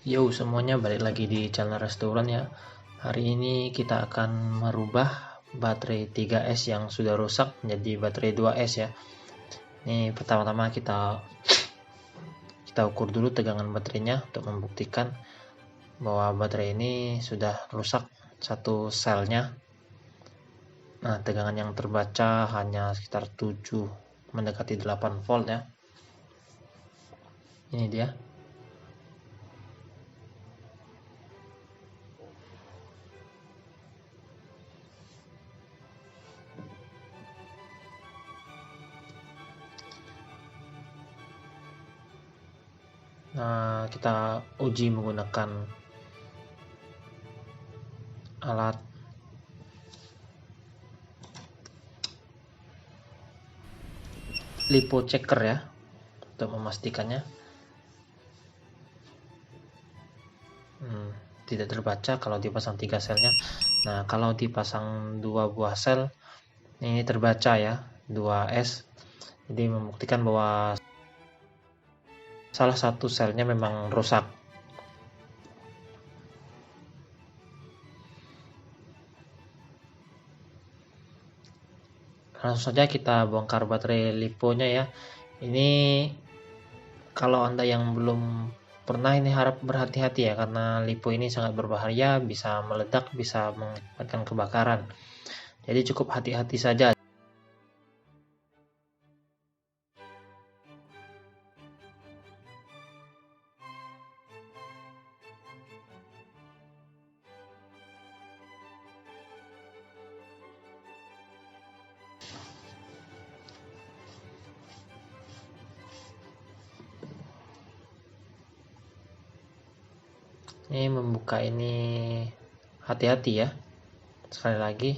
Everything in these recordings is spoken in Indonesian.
Yo semuanya, balik lagi di channel restoran ya. Hari ini kita akan merubah baterai 3S yang sudah rusak menjadi baterai 2S ya. Ini pertama-tama kita ukur dulu tegangan baterainya untuk membuktikan bahwa baterai ini sudah rusak satu selnya. Nah, tegangan yang terbaca hanya sekitar 7 mendekati 8 volt ya. Ini dia. Nah, kita uji menggunakan alat lipo checker ya, untuk memastikannya. Tidak terbaca kalau dipasang 3 selnya. Nah, kalau dipasang 2 buah sel, ini terbaca ya, 2S. Jadi membuktikan bahwa salah satu selnya memang rusak. Langsung saja kita bongkar baterai liponya ya. Ini kalau Anda yang belum pernah, ini harap berhati-hati ya, karena lipo ini sangat berbahaya, bisa meledak, bisa mengakibatkan kebakaran. Jadi cukup hati-hati saja. Ini membuka ini hati-hati ya. Sekali lagi,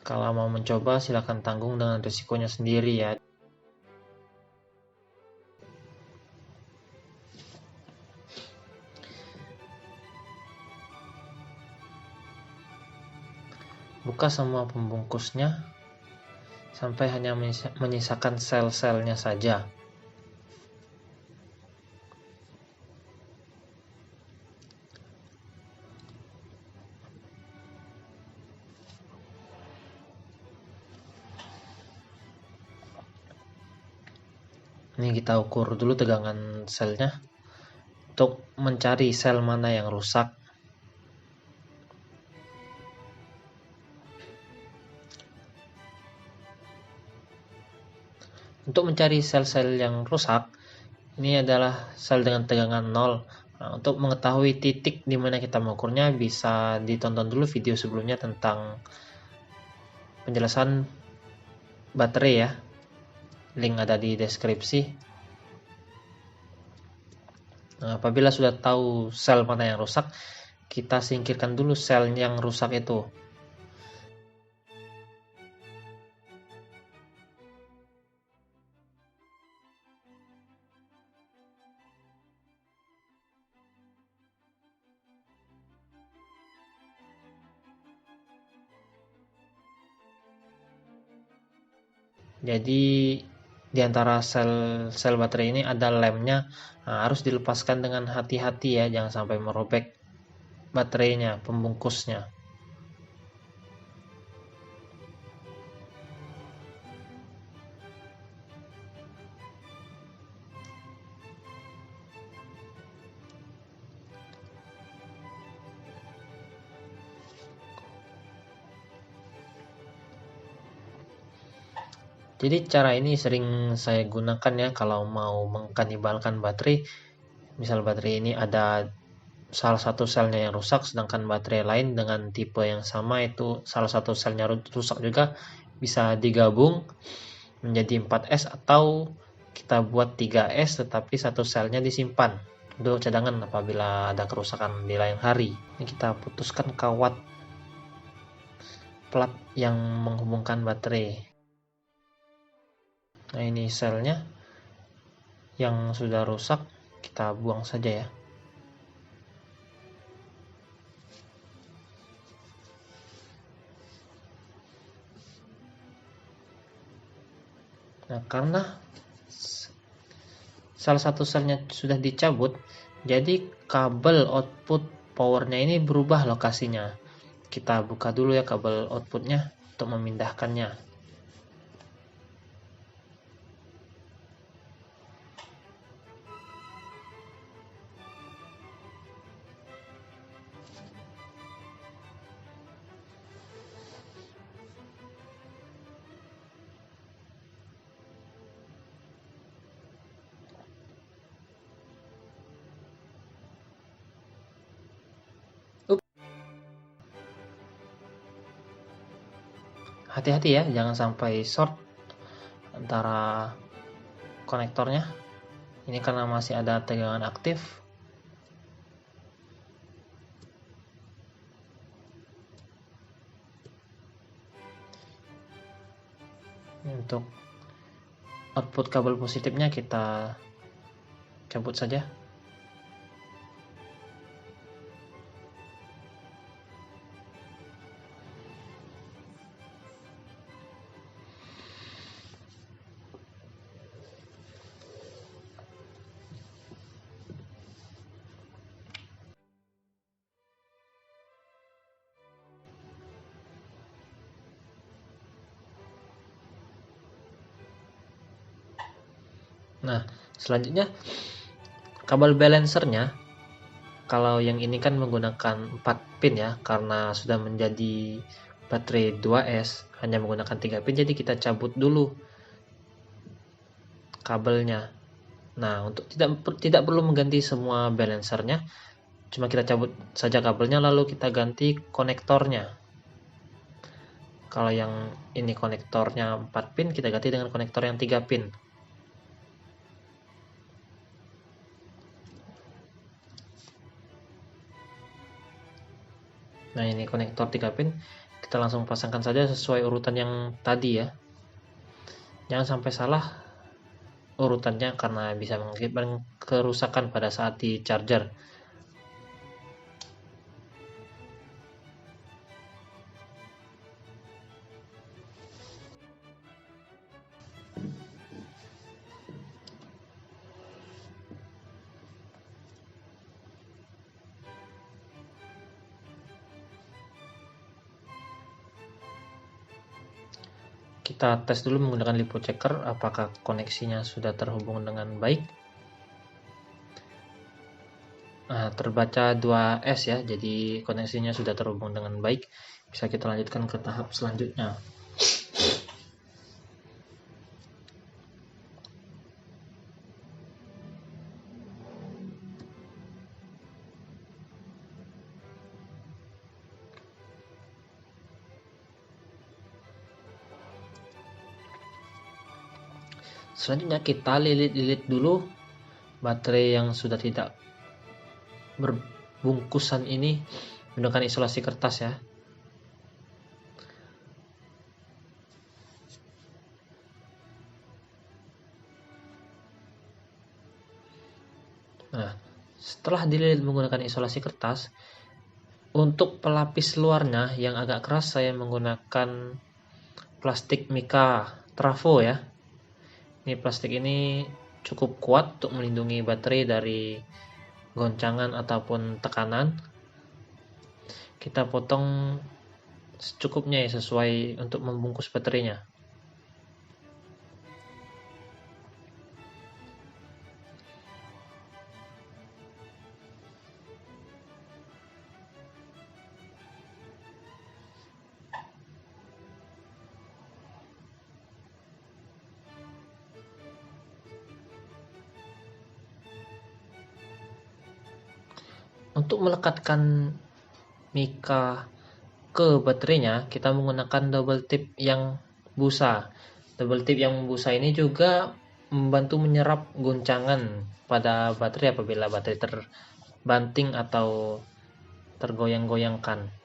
kalau mau mencoba silakan tanggung dengan risikonya sendiri ya. Buka semua pembungkusnya sampai hanya menyisakan sel-selnya saja. Ini kita ukur dulu tegangan selnya untuk mencari sel mana yang rusak. Untuk mencari sel-sel yang rusak, ini adalah sel dengan tegangan 0. Nah, untuk mengetahui titik di mana kita mengukurnya, bisa ditonton dulu video sebelumnya tentang penjelasan baterai ya. Link ada di deskripsi. Nah, apabila sudah tahu sel mana yang rusak, kita singkirkan dulu sel yang rusak itu. Jadi di antara sel baterai ini ada lemnya. Nah, harus dilepaskan dengan hati-hati ya, jangan sampai merobek baterainya, pembungkusnya. Jadi cara ini sering saya gunakan ya kalau mau mengkanibalkan baterai. Misal baterai ini ada salah satu selnya yang rusak, sedangkan baterai lain dengan tipe yang sama itu salah satu selnya rusak juga, bisa digabung menjadi 4S, atau kita buat 3S tetapi satu selnya disimpan untuk cadangan apabila ada kerusakan di lain hari. Ini kita putuskan kawat plat yang menghubungkan baterai. Nah, ini selnya yang sudah rusak, kita buang saja ya. Nah, karena salah satu selnya sudah dicabut, jadi kabel output powernya ini berubah lokasinya. Kita buka dulu ya kabel outputnya untuk memindahkannya. Hati-hati ya, jangan sampai short antara konektornya. Ini karena masih ada tegangan aktif. Untuk output kabel positifnya kita cabut saja. Nah, selanjutnya kabel balancernya, kalau yang ini kan menggunakan 4 pin ya, karena sudah menjadi baterai 2S hanya menggunakan 3 pin, jadi kita cabut dulu kabelnya. Nah, untuk tidak perlu mengganti semua balancernya, cuma kita cabut saja kabelnya lalu kita ganti konektornya. Kalau yang ini konektornya 4 pin, kita ganti dengan konektor yang 3 pin. Nah, ini konektor 3 pin, kita langsung pasangkan saja sesuai urutan yang tadi ya. Jangan sampai salah urutannya karena bisa mengakibatkan kerusakan pada saat di charger. Kita tes dulu menggunakan LiPo checker apakah koneksinya sudah terhubung dengan baik. Nah, terbaca 2S ya, jadi koneksinya sudah terhubung dengan baik. Bisa kita lanjutkan ke tahap selanjutnya. Selanjutnya kita lilit-lilit dulu baterai yang sudah tidak berbungkusan ini menggunakan isolasi kertas ya. Nah, setelah dililit menggunakan isolasi kertas, untuk pelapis luarnya yang agak keras saya menggunakan plastik mica trafo ya. Ini plastik ini cukup kuat untuk melindungi baterai dari goncangan ataupun tekanan. Kita potong secukupnya ya, sesuai untuk membungkus baterainya. Untuk melekatkan mica ke baterainya, kita menggunakan double tip yang busa. Double tip yang busa ini juga membantu menyerap goncangan pada baterai apabila baterai terbanting atau tergoyang-goyangkan.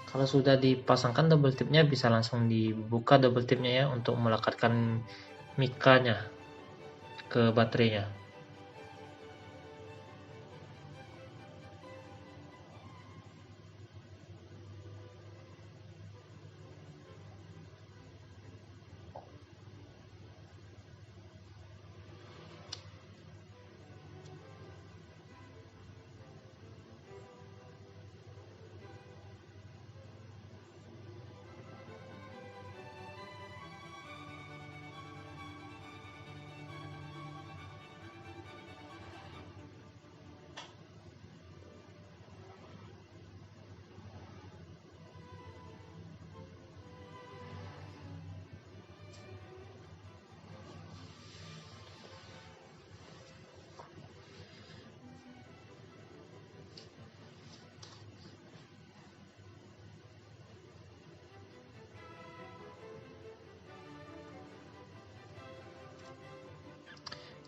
Kalau sudah dipasangkan double tipnya, bisa langsung dibuka double tipnya ya untuk melekatkan micanya ke baterainya.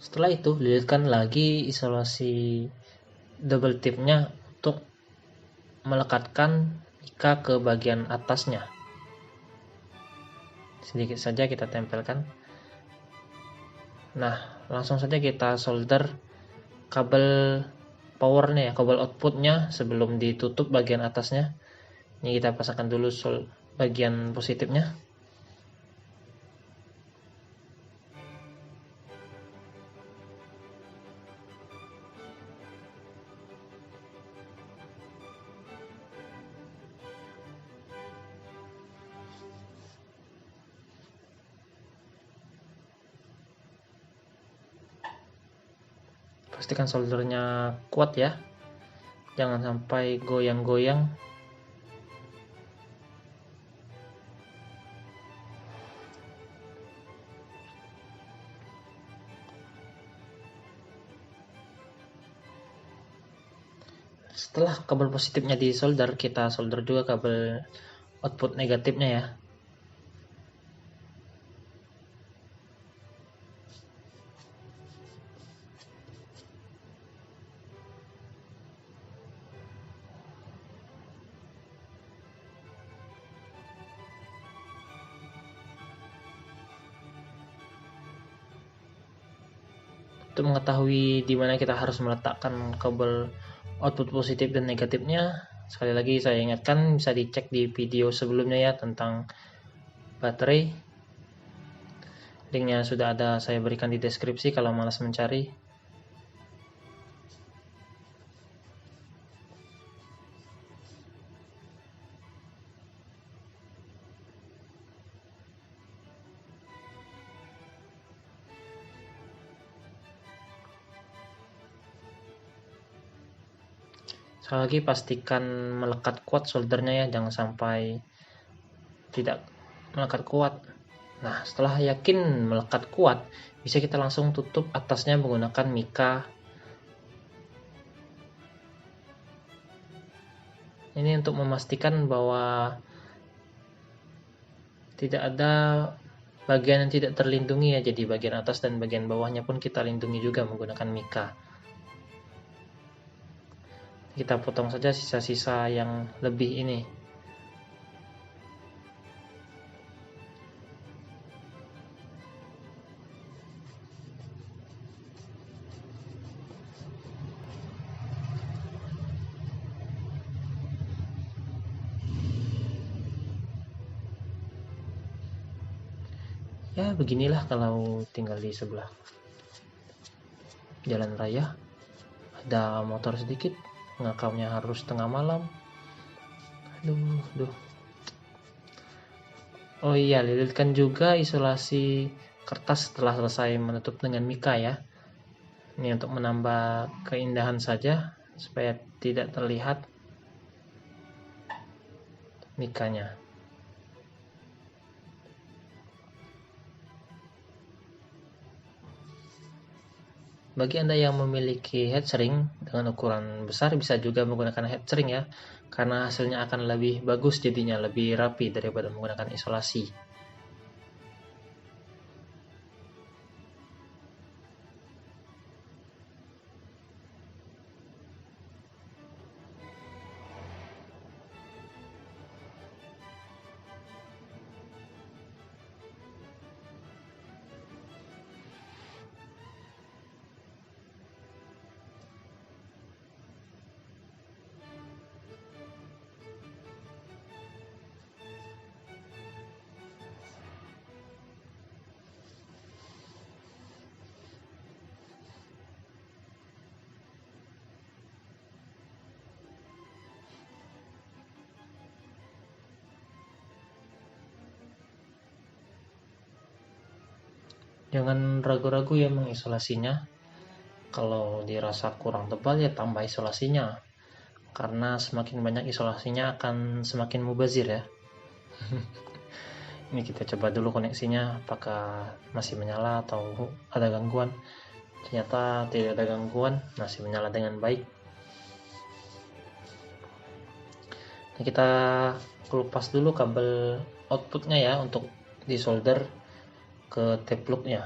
Setelah itu lilitkan lagi isolasi double tipnya untuk melekatkan mika ke bagian atasnya. Sedikit saja kita tempelkan. Nah, langsung saja kita solder kabel powernya ya, kabel outputnya sebelum ditutup bagian atasnya. Ini kita pasangkan dulu bagian positifnya. Pastikan soldernya kuat ya, jangan sampai goyang-goyang. Setelah kabel positifnya disolder, kita solder juga kabel output negatifnya ya. Untuk mengetahui di mana kita harus meletakkan kabel output positif dan negatifnya, sekali lagi saya ingatkan bisa dicek di video sebelumnya ya tentang baterai. Linknya sudah ada saya berikan di deskripsi kalau malas mencari. Sekali lagi pastikan melekat kuat soldernya ya, jangan sampai tidak melekat kuat. Nah, setelah yakin melekat kuat, bisa kita langsung tutup atasnya menggunakan mika. Ini untuk memastikan bahwa tidak ada bagian yang tidak terlindungi ya, jadi bagian atas dan bagian bawahnya pun kita lindungi juga menggunakan mika. Kita potong saja sisa-sisa yang lebih ini. Ya beginilah kalau tinggal di sebelah jalan raya, ada motor sedikit, ngakamnya harus tengah malam. Aduh. Oh iya, lilitkan juga isolasi kertas setelah selesai menutup dengan mika ya. Ini untuk menambah keindahan saja supaya tidak terlihat mikanya. Bagi Anda yang memiliki headshrink dengan ukuran besar bisa juga menggunakan headshrink ya, karena hasilnya akan lebih bagus, jadinya lebih rapi daripada menggunakan isolasi. Jangan ragu-ragu ya mengisolasinya. Kalau dirasa kurang tebal ya tambah isolasinya, karena semakin banyak isolasinya akan semakin mubazir ya. Ini kita coba dulu koneksinya apakah masih menyala atau ada gangguan. Ternyata tidak ada gangguan, masih menyala dengan baik. Nah, kita lepas dulu kabel outputnya ya untuk disolder ke tape loopnya.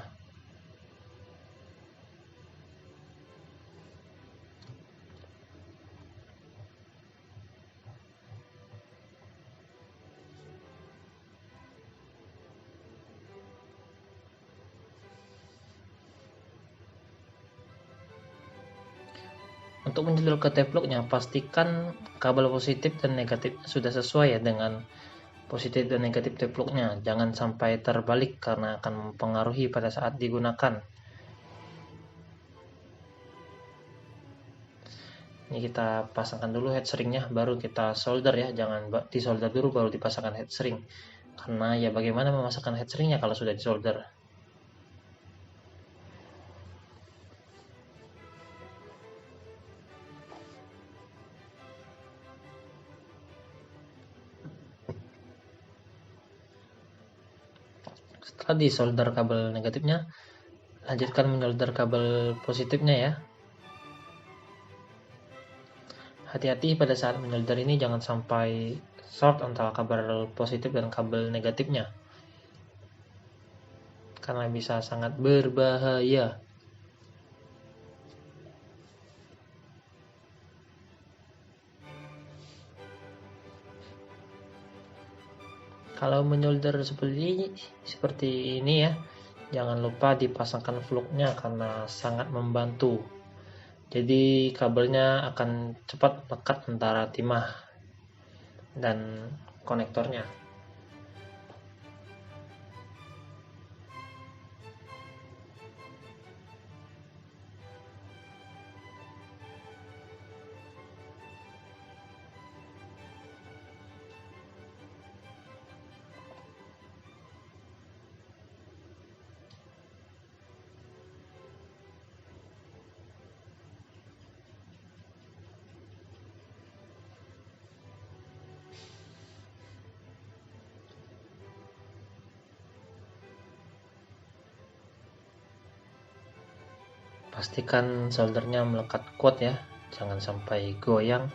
Untuk menjadwal ke T-plugnya, pastikan kabel positif dan negatif sudah sesuai ya dengan positif dan negatif T-plugnya. Jangan sampai terbalik karena akan mempengaruhi pada saat digunakan. Ini kita pasangkan dulu headshrink-nya, baru kita solder ya. Jangan disolder dulu baru dipasangkan headshrink. Karena ya bagaimana memasangkan headshrink-nya kalau sudah disolder. Setelah disolder kabel negatifnya, lanjutkan menyolder kabel positifnya ya. Hati-hati pada saat menyolder ini jangan sampai short antara kabel positif dan kabel negatifnya, karena bisa sangat berbahaya. Kalau menyolder seperti ini ya, jangan lupa dipasangkan fluknya karena sangat membantu. Jadi kabelnya akan cepat melekat antara timah dan konektornya. Pastikan soldernya melekat kuat ya, jangan sampai goyang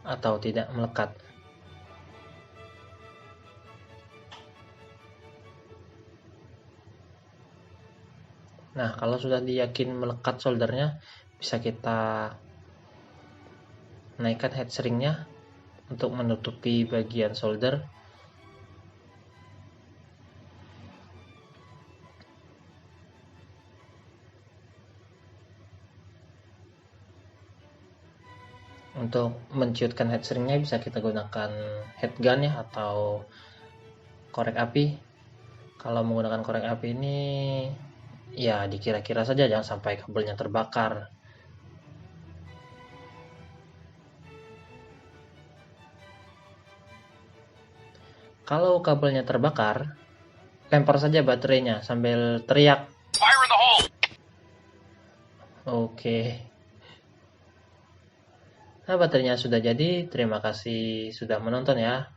atau tidak melekat. Nah, kalau sudah diyakin melekat soldernya, bisa kita naikkan headshrink-nya untuk menutupi bagian solder. Untuk menciutkan headshrink-nya bisa kita gunakan headgun ya, atau korek api. Kalau menggunakan korek api ini ya dikira-kira saja, jangan sampai kabelnya terbakar. Kalau kabelnya terbakar, lempar saja baterainya sambil teriak. Fire in the hole! Oke. Nah, baterainya sudah jadi. Terima kasih sudah menonton ya.